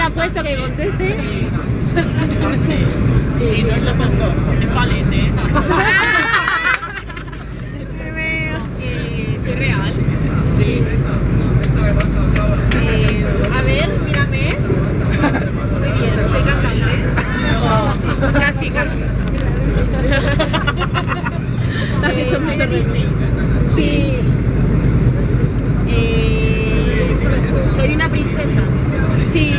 la ha puesto que conteste? Sí, esos son dos. Es palete. ¿Soy real? Sí. A ver, mírame. Muy bien. ¿Soy cantante? Casi. Te has hecho ¿Soy mucho de Disney? Sí. ¿Soy una princesa? Sí.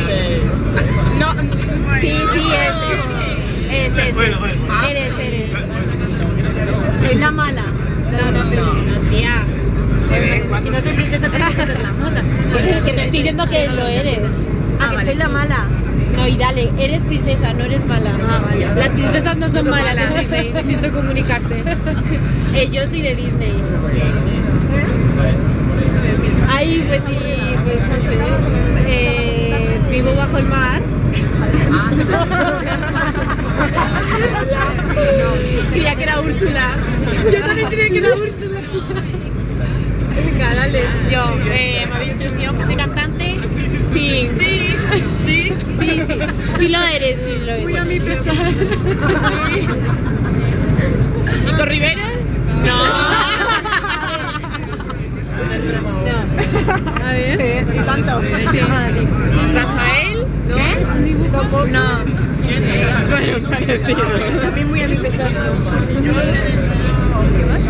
No. Sí, es. Eres. ¿Soy la mala? No, tía. Si no soy princesa, tengo que ser la mala. Que te estoy diciendo que lo eres. Que soy la mala. No, y dale, eres princesa, no eres mala. Vale. Las princesas no son malas en Disney, necesito comunicarte. Yo soy de Disney. Ay, pues sí, pues no sé. Vivo bajo el mar. Creía que era Úrsula. Yo también creía que era Úrsula. Venga, dale. Yo, me habéis dicho si soy cantante. Sí. Sí lo eres, Muy a mi pesar. Sí. ¿Nico Rivera? No. A ver. Sí. ¿Tanto? Sí. ¿Rafael? ¿Qué? ¿Un dibujo? No. Bueno, parecido. También muy a mi pesar. ¿Qué más?